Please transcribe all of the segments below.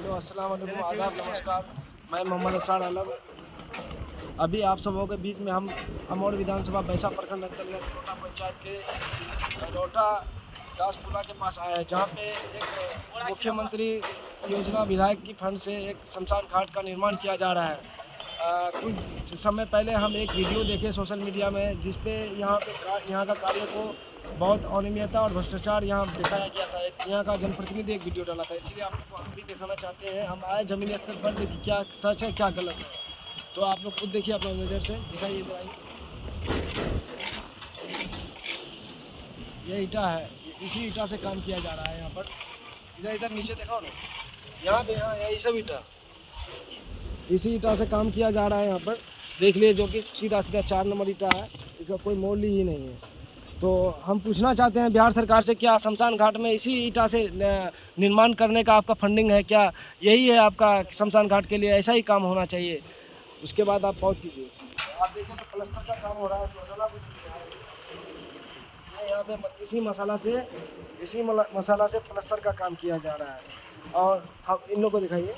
Hello अस्सलाम वालेकुम, आदाब, नमस्कार। मैं मोहम्मद असरार आलम। अभी आप सबों के बीच में हम अमौड़ विधानसभा बैसा प्रखंड अंतर्गत लोटा पंचायत के लोटा दासपुरा के पास आए हैं, जहाँ पे एक मुख्यमंत्री योजना विधायक की फंड से एक शमशान घाट का निर्माण किया जा रहा है। कुछ समय पहले हम एक वीडियो देखे सोशल मीडिया में, जिसपे यहाँ का कार्य को बहुत अनियमितता और भ्रष्टाचार यहाँ दिखाया गया था। यहाँ का जनप्रतिनिधि एक वीडियो डाला था, इसीलिए आपको हम भी दिखाना चाहते हैं। हम आए जमीनी स्तर पर देखिए क्या सच है क्या गलत है, तो आप लोग खुद देखिए अपने नज़र से, दिखाइए इधर। ये ईटा है, इसी ईटा से काम किया जा रहा है यहाँ पर। इधर इधर नीचे देखो ना, यहाँ पे यहाँ यही सब ईटा, इसी ईटा से काम किया जा रहा है यहाँ पर। देख लिए, जो कि सीधा सीधा 4 नंबर ईटा है, इसका कोई मोल ही नहीं है। तो हम पूछना चाहते हैं बिहार सरकार से, क्या शमशान घाट में इसी ईटा से निर्माण करने का आपका फंडिंग है? क्या यही है आपका शमशान घाट के लिए? ऐसा ही काम होना चाहिए, उसके बाद आप पहुँच कीजिए। आप देखें तो प्लास्टर का काम हो रहा है, इस मसाला को यहाँ पे इसी मसाला से प्लास्टर का काम किया जा रहा है। और हम इन लोगों को दिखाइए,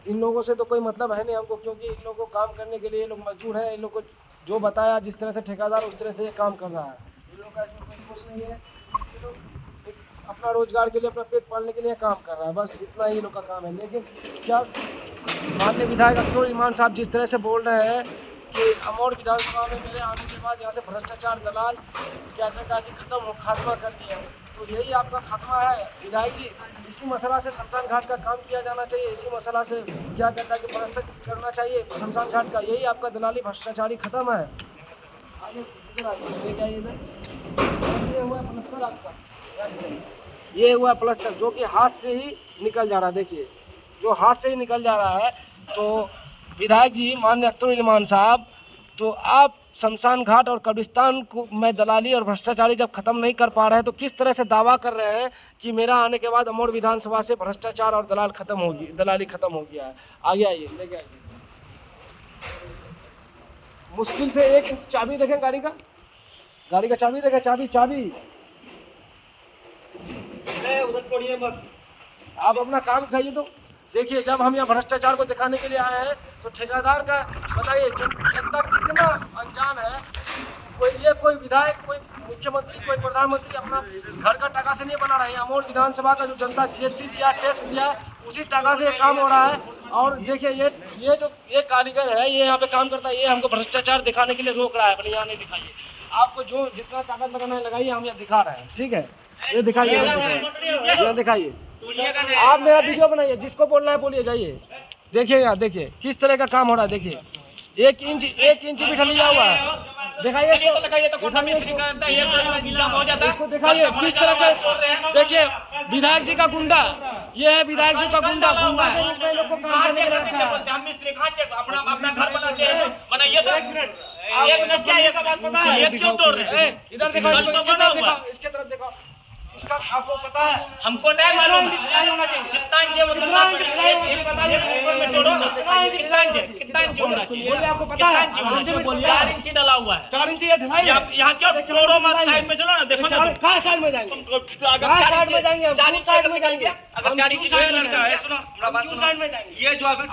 इन लोगों से तो कोई मतलब है नहीं हमको, क्योंकि इन लोगों को काम करने के लिए, ये लोग मजदूर हैं। इन लोगों को जो बताया, जिस तरह से ठेकेदार, उस तरह से ये काम कर रहा है। इन लोगों का इसमें कोई कुछ नहीं है, ये लोग अपना रोजगार के लिए, अपना पेट पालने के लिए काम कर रहा है, बस इतना ही लोग का काम है। लेकिन क्या माननीय विधायक अख्तर ईमान साहब जिस तरह से बोल रहे हैं कि अमौड़ विधानसभा में मेरे आने के बाद यहाँ से भ्रष्टाचार, दलाल क्या कहता है कि खात्मा कर दिया, तो यही आपका खात्मा है विधायक जी। इसी मसला से शमशान घाट का काम किया जाना चाहिए, इसी मसला से क्या कहता है कि प्लास्टर करना चाहिए शमशान घाट का, यही आपका दलाली भ्रष्टाचारी खत्म है। आगे इधर आइए, लेके आइए इधर। ये हुआ प्लास्टर आपका, ये हुआ प्लास्टर जो कि हाथ से ही निकल जा रहा है। देखिए, जो हाथ से ही निकल जा रहा है। तो विधायक जी माननीय अख्तर ईमान साहब, तो आप शमशान घाट और कब्रिस्तान को में दलाली और भ्रष्टाचारी जब खत्म नहीं कर पा रहे हैं, तो किस तरह से दावा कर रहे हैं कि मेरा आने के बाद अमौड़ विधानसभा से भ्रष्टाचार और दलाली खत्म हो गया है? आगे आइए, लेके आइए। मुश्किल से एक चाबी देखें गाड़ी का चाबी देखें, चाबी उधर पड़िए मत, आप अपना काम खाइए। तो देखिए, जब हम यहाँ भ्रष्टाचार को दिखाने के लिए आए हैं, तो ठेकेदार का बताइए, जनता कितना अनजान है। कोई विधायक, कोई मुख्यमंत्री, कोई प्रधानमंत्री अपना घर का टका से नहीं बना रहा है। अमौड़ विधानसभा का जो जनता GST दिया, टैक्स दिया, उसी टका से ये काम हो रहा है। और देखिए, ये कारीगर है, ये यहाँ पे काम करता है, ये हमको भ्रष्टाचार दिखाने के लिए रोक रहा है। अपने यहाँ नहीं दिखाइए, आपको जो जितना ताकत लगाना है लगाइए, हम यहाँ दिखा रहे हैं, ठीक है? ये दिखाइए, यहाँ दिखाइए। आप मेरा वीडियो बनाइए, जिसको बोलना है बोलिए, जाइए। देखिए यहाँ, देखिए किस तरह का काम हो रहा है। देखिए 1 इंच भी ढलिया हुआ है। दिखाइए इसको, दिखाइए किस तरह से। देखिए, विधायक जी का गुंडा, ये है विधायक जी का गुंडा के रूप में लोग को काम करने के लिए रखा है। इधर देखो, इसके तरफ देखो, इसका आपको पता है? हमको नहीं मालूम जितना इंच कितना इंच होना चाहिए, बोलिए, आपको पता है? 4 इंच डाला हुआ है। 4 इंच ये ढलाई है। यहाँ क्यों छोड़ो मत, साइड में चलो ना, देखो ना कहाँ साइड में जाएंगे? अगर साइड में जाएंगे, 4 इंच साइड में जाएंगे। अगर 4 इंच लड़का है, सुनो मेरा बात सुनो। साइड में जाएंगे। ये जो अभी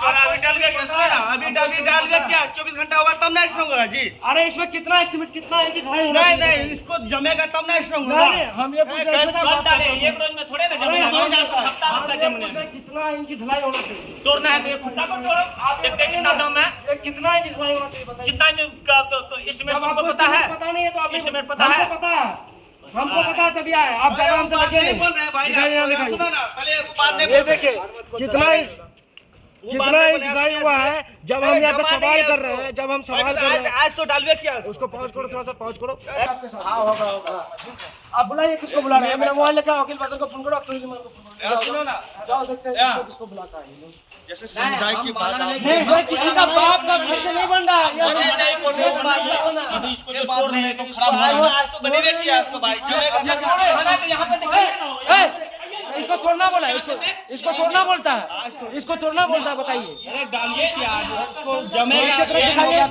डाल गया क्या 24 घंटा होगा तब ना स्ट्रांग होगा जी? अरे इसमें कितना एस्टिमेट, कितना इंच ढलाई होना चाहिए? नहीं, इसको जमेगा तब ना स्ट्रांग नहीं, होगा। हम ये पूछ रहे हैं एक रोज में थोड़े ना जमने, कितना इंच ढलाई होना चाहिए? तोड़ना है तो ये खुट्टा को तोड़ो। आप देखते हैं कितना दम है, ये कितना इंच ढलाई होना चाहिए बताइए? जितना इसमें आपको पता है, पता नहीं है तो आप इसमें पता है, हमको पता है तभी आए। आप ज्यादा हमसे लगे नहीं बोल रहे हैं भाई, दिखाइए, सुनो ना, पहले वो बात नहीं ये देखिए कितना इंच ढलाई हुआ है। जब हम यहाँ पे सवाल कर रहे हैं, आज तो डालवे क्या? उसको पॉज करो, थोड़ा सा पॉज करो। हाँ, होगा। आप बुलाइए, किसको बुला रहे हैं? मेरा मोबाइल लेकर वकील बदल को फोन करो, अख्तर ईमान को फोन करो। सुनो ना, जाओ देखते हैं किसको बुलाता है। जैसे समुदाय की बात ये किसी का बाप का घर से नहीं बन रहा है। इसको जो तोड़ रहे हैं तो खराब हो रहा है। आज तो बनेगा क्या? आज तो भाई यहाँ पे दिखाइए, इसको तोड़ना बोला है, इसको तोड़ना बोलता है, इसको तोड़ना बोलता है, बताइए। डालिए क्या? उसको जमेगा, इसके तरफ दिखाइए।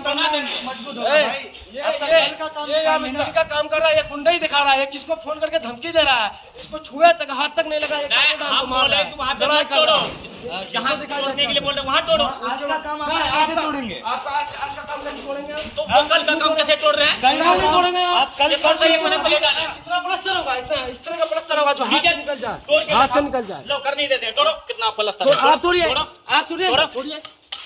मजबूत होगा भाई। ये यहाँ मिस्त्री का काम कर रहा है, ये गुंडा ही दिखा रहा है, किसको फोन करके धमकी दे रहा है, इसको छुए तक हाथ तक नहीं लगा, हम बोले कि वहाँ पे मत तोड़ो, जहाँ तोड़ने के लिए बोल रहे वहाँ तोड़ो। आपका काम कैसे तोड़ेंगे? आपका आज का काम कैसे तोड़ेंगे? तो कल का काम कैसे तोड़ रहे हैं? नहीं तोड़ेंगे आप। कल कौन सा ये मैंने प्लेट डाला? इतना प्लास्टर होगा, इतना इस तरह का प्लास्टर होगा जो हाथ से निकल जाए, तोड़ के हाथ से निकल जाए। लो कर नहीं देते हैं, तोड़ो कितना प्लस्तर तो है, आप तोड़िए, तोड़ो। आप तोड़िए, तोड़ो। तोड़िए,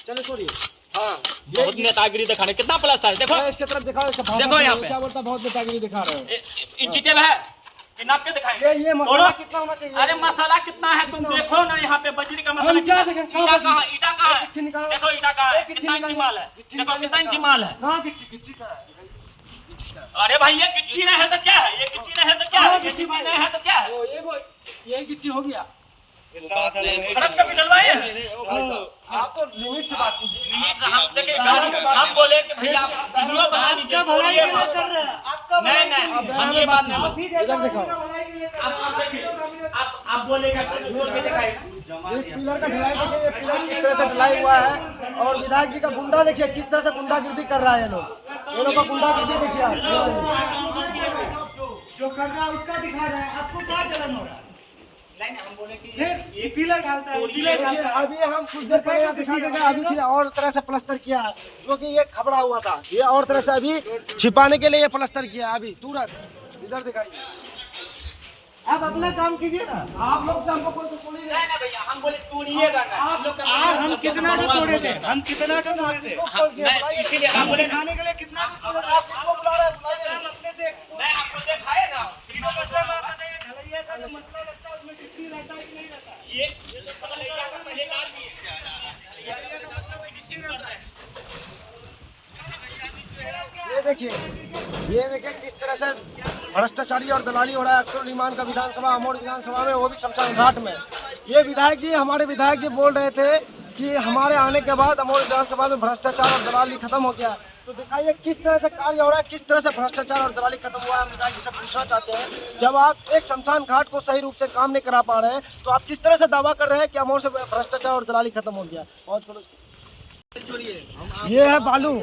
चलो तोड़िए। हाँ, बहुत नेतागिरी दिखाने, कितना प्लस्तर है देखो, इसके तरफ दिखाओ, इसका भाषा देखो यहाँ सुनो, पे। क्या बोलता है, बहुत नेतागिरी दिखा रहे हो। इंची टेप है कि नाप के दिखाएंगे? ये मसाला कितना होना चाहिए? अरे मसाला कितना है तुम देखो ना, यहाँ पे बजरी का मसाला हम क्या कितना- देखें? ईटा कहाँ, ईटा कहाँ है? गिट्टी निकालो। देखो ईटा कहाँ है, गिट्टी कितना इंची निकालो। माल है, गिट्टी देखो निकालो। कितना इंची माल है। कहाँ गिट्टी, गिट्टी का है? अरे भाई ये गिट्टी नहीं है तो क्या है, ये गिट्टी नहीं है तो क्या है, ये गिट्टी नहीं है तो क्या है, ओ, ये गिट्टी हो गया। फर्श का भी डलवाइए। आप तो लिमिट से बात कीजिए। हम देखिए हम बोले कि भैया आप वीडियो बना दीजिए, बोलिए मत। नहीं हम ये बात नहीं बोले। इधर दिखाओ, आप बोलेगा तो बोल के दिखाएगा। इस पिलर का ढलाई देखिए, ये पिलर किस तरह से ढलाई हुआ है, और विधायक जी का गुंडा देखिए किस तरह से गुंडागिर्दी कर रहा है। ये लोग का गुंडागिर्दी देखिए आप। जो कर रहा है उसका दिखा रहा है, आपको क्या जलन हो रहा है? नहीं हम बोले कि फिर ये पिलर डालता है, पिलर देखिए, डालता है। अभी हम कुछ देर पहले यहाँ दिखा देगा, अभी फिर और तरह से प्लास्टर किया है, जो कि ये खबड़ा हुआ था, ये और तरह से अभी छिपाने के लिए ये प्लास्टर किया है अभी तुरंत। इधर दिखाइए, आप अपना काम कीजिए ना। आप लोग से हमको कोई दुश्मनी नहीं है। नहीं भैया हम बोले तोड़िएगा ना, हम लोग का आज हम कितना का तोड़े थे, हम कितना का तोड़े थे। किसको खोल के नहीं बुलाइए? इसीलिए हम बोले ना, खाने के लिए कितना का तोड़े थे। आप किसको बुला रहे हैं? बुलाइए। हम अपने से एक्सपोज नहीं आपको दिखाए ना इसको मसला में आप बताइए, ढलैया का जो मसला लगता है उसमें गिट्टी रहता है कि नहीं रहता है? ये तो पहले का पहले का आदमी है, ढलैया का मतलब वही डिसीव कर रहे हैं। ये देखिए किस तरह से भ्रष्टाचारी और दलाली हो रहा है अख्तरुल ईमान का विधानसभा, अमोड़ विधानसभा में, वो भी शमशान घाट में। ये विधायक जी, हमारे विधायक जी बोल रहे थे कि हमारे आने के बाद अमोड़ विधानसभा में भ्रष्टाचार और दलाली खत्म हो गया। तो दिखाइए किस तरह से कार्य हो रहा है, किस तरह से भ्रष्टाचार और दलाली खत्म हुआ है। हम विधायक जी से पूछना चाहते हैं, जब आप एक शमशान घाट को सही रूप से काम नहीं करा पा रहे हैं, तो आप किस तरह से दावा कर रहे हैं कि अमोड़ से भ्रष्टाचार और दलाली खत्म हो गया? बहुत ये है बालू,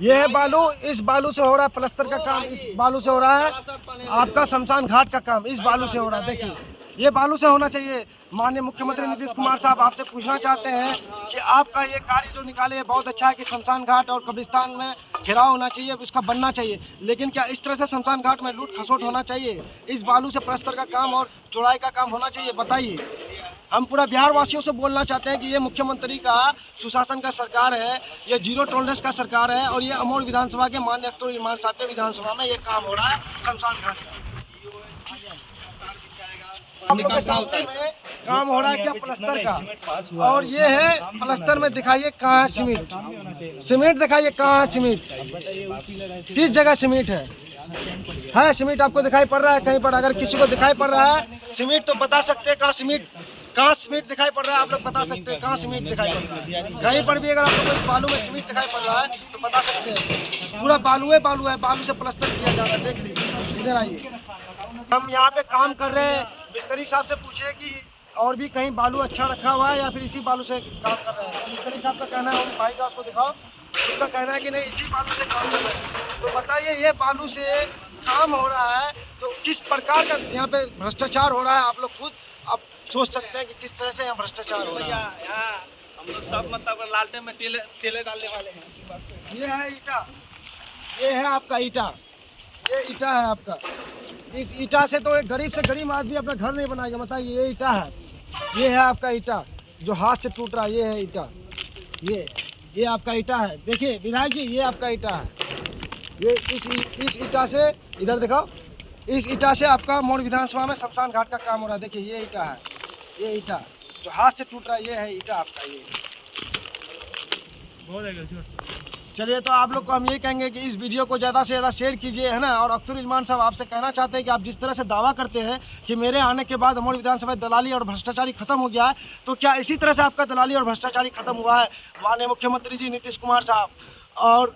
ये है बालू, इस बालू से हो रहा है प्लास्टर का काम, इस बालू से हो रहा है आपका शमशान घाट का काम, इस बालू से हो रहा है। देखिए ये बालू से होना चाहिए। माननीय मुख्यमंत्री नीतीश कुमार साहब, आपसे पूछना चाहते हैं कि आपका ये कार्य जो निकाले बहुत अच्छा है कि शमशान घाट और कब्रिस्तान में घेराव होना चाहिए, उसका बनना चाहिए, लेकिन क्या इस तरह से शमशान घाट में लूट खसोट होना चाहिए? इस बालू से प्लास्टर का काम और चौड़ाई का काम होना चाहिए? बताइए। हम पूरा बिहार वासियों से बोलना चाहते हैं कि ये मुख्यमंत्री का सुशासन का सरकार है, ये जीरो टॉलरेंस का सरकार है, और ये अमोड़ विधानसभा के माननीय अख्तरुल ईमान साहब के विधानसभा में ये काम हो रहा है शमशान घाट का। हम लोग के सामने में काम हो रहा है क्या प्लास्टर का, और ये है प्लास्टर में दिखाइए कहाँ है सीमेंट, सीमेंट दिखाइए कहाँ है सीमेंट, किस जगह सीमेंट है सीमेंट आपको दिखाई पड़ रहा है कहीं पर? अगर किसी को दिखाई पड़ रहा है सीमेंट तो बता सकते हैं कहाँ सीमेंट दिखाई पड़ रहा है, आप लोग बता सकते हैं कहाँ सीमेंट दिखाई पड़ रहा है? कहीं पर भी अगर आप लोग इस बालू में सीमेंट दिखाई पड़ रहा है तो बता सकते हैं। पूरा बालू है, बालू से प्लास्टर किया जा रहा है। देख लीजिए, इधर आइए, हम यहाँ पे काम कर रहे हैं। मिस्त्री साहब से पूछे कि और भी कहीं बालू अच्छा रखा हुआ है या फिर इसी बालू से काम कर रहे हैं। मिस्त्री साहब का कहना है, उन भाई का उसको दिखाओ, उसका कहना है कि नहीं इसी बालू से काम कर रहे हैं। तो बताइए ये बालू से काम हो रहा है तो किस प्रकार का यहाँ पे भ्रष्टाचार हो रहा है? आप लोग खुद आप सोच सकते हैं कि किस तरह से यहाँ भ्रष्टाचार हो रहा है। हम लोग सब मतलब लालटेन में तेले डालने वाले हैं। ये है ईटा, ये है आपका ईटा, ये ईटा है आपका। इस ईटा से तो एक गरीब से गरीब आदमी अपना घर नहीं बनाएगा। बताइए ये ईटा है, ये है आपका ईटा जो हाथ से टूट रहा है, ये है ईटा, ये आपका ईटा है। देखिए विधायक जी, ये आपका ईटा है। ये इस ईटा से, इधर दिखाओ, इस ईटा से आपका मोड़ विधानसभा में शमशान घाट का काम हो रहा है। देखिए ये ईटा है, ये ईटा जो हाथ से टूट रहा है, ये है ईटा आपका। ये चलिए, तो आप लोग को हम ये कहेंगे कि इस वीडियो को ज़्यादा से ज़्यादा शेयर कीजिए, है ना। और अख्तरुल ईमान साहब, आपसे कहना चाहते हैं कि आप जिस तरह से दावा करते हैं कि मेरे आने के बाद अमोड़ विधानसभा दलाली और भ्रष्टाचारी खत्म हो गया है, तो क्या इसी तरह से आपका दलाली और भ्रष्टाचारी खत्म हुआ है? माननीय मुख्यमंत्री जी नीतीश कुमार साहब और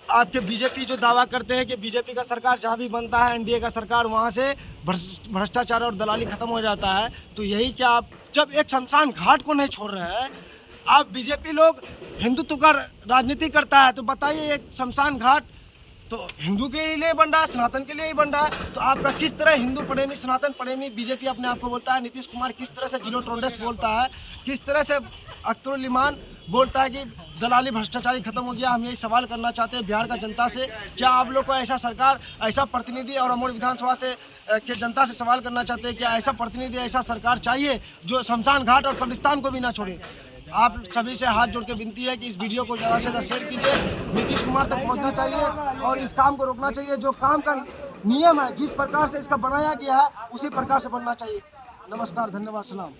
आपके बीजेपी जो दावा करते हैं कि बीजेपी का सरकार जहाँ भी बनता है, एनडीए का सरकार, वहाँ से भ्रष्टाचार और दलाली खत्म हो जाता है, तो यही क्या आप जब एक शमशान घाट को नहीं छोड़ रहे हैं, आप बीजेपी लोग हिंदुत्व का राजनीति करता है, तो बताइए एक शमशान घाट तो हिंदू के लिए बन रहा है, सनातन के लिए ही बन रहा है। तो आपका किस तरह हिंदू प्रेमी, सनातन प्रेमी बीजेपी अपने आप को बोलता है, नीतीश कुमार किस तरह से जीरो टॉलरेंस बोलता है, किस तरह से अख्तरुल इमान बोलता है कि दलाली भ्रष्टाचारी खत्म हो गया। हम यही सवाल करना चाहते हैं बिहार का जनता से, क्या आप लोग को ऐसा सरकार, ऐसा प्रतिनिधि, और अमोड़ विधानसभा से के जनता से सवाल करना चाहते हैं कि ऐसा प्रतिनिधि, ऐसा सरकार चाहिए जो शमशान घाट और कब्रिस्तान को भी ना छोड़े। आप सभी से हाथ जोड़ के विनती है कि इस वीडियो को ज़्यादा से ज़्यादा शेयर कीजिए, नीतीश कुमार तक पहुंचना चाहिए और इस काम को रोकना चाहिए। जो काम का नियम है, जिस प्रकार से इसका बनाया गया है, उसी प्रकार से बनना चाहिए। नमस्कार, धन्यवाद, सलाम।